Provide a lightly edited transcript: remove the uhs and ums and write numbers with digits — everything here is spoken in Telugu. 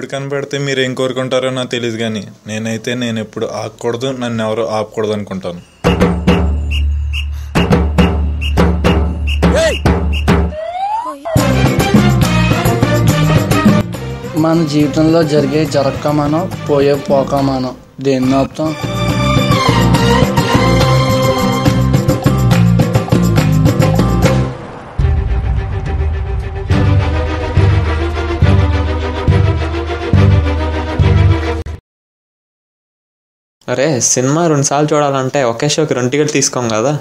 దేవుడు కనిపెడితే మీరు ఏం కోరుకుంటారో నాకు తెలియదు, కానీ నేను ఎప్పుడు ఆగకూడదు, నన్ను ఎవరు ఆపకూడదు అనుకుంటాను. మన జీవితంలో జరిగే జరగకమానో పోయే పోకమానో దేన్ని ఆపుతాం? అరే సినిమా 2 సార్లు చూడాలంటే ఒకే షోకి 2 టికెట్లు తీసుకోం కదా.